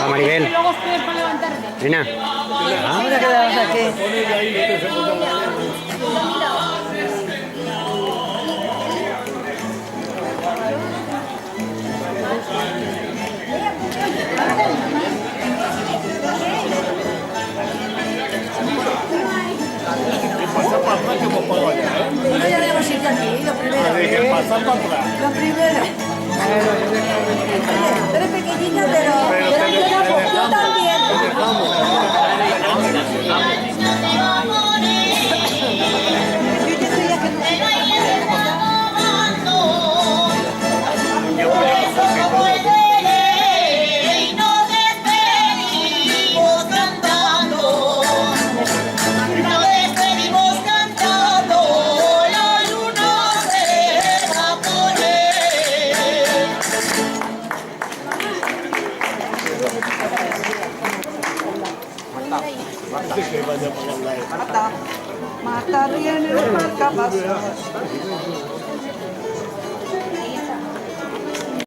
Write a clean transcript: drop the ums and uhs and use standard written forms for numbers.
A Maribel. Luego estoy para levantarte. Rina. Vamos a quedarnos aquí. No llegaremos sitio aquí, lo primero. Lo primero. Tú eres pequeñita, pero tú también. Yo que soy la que mata, mata, viene el marcapasos.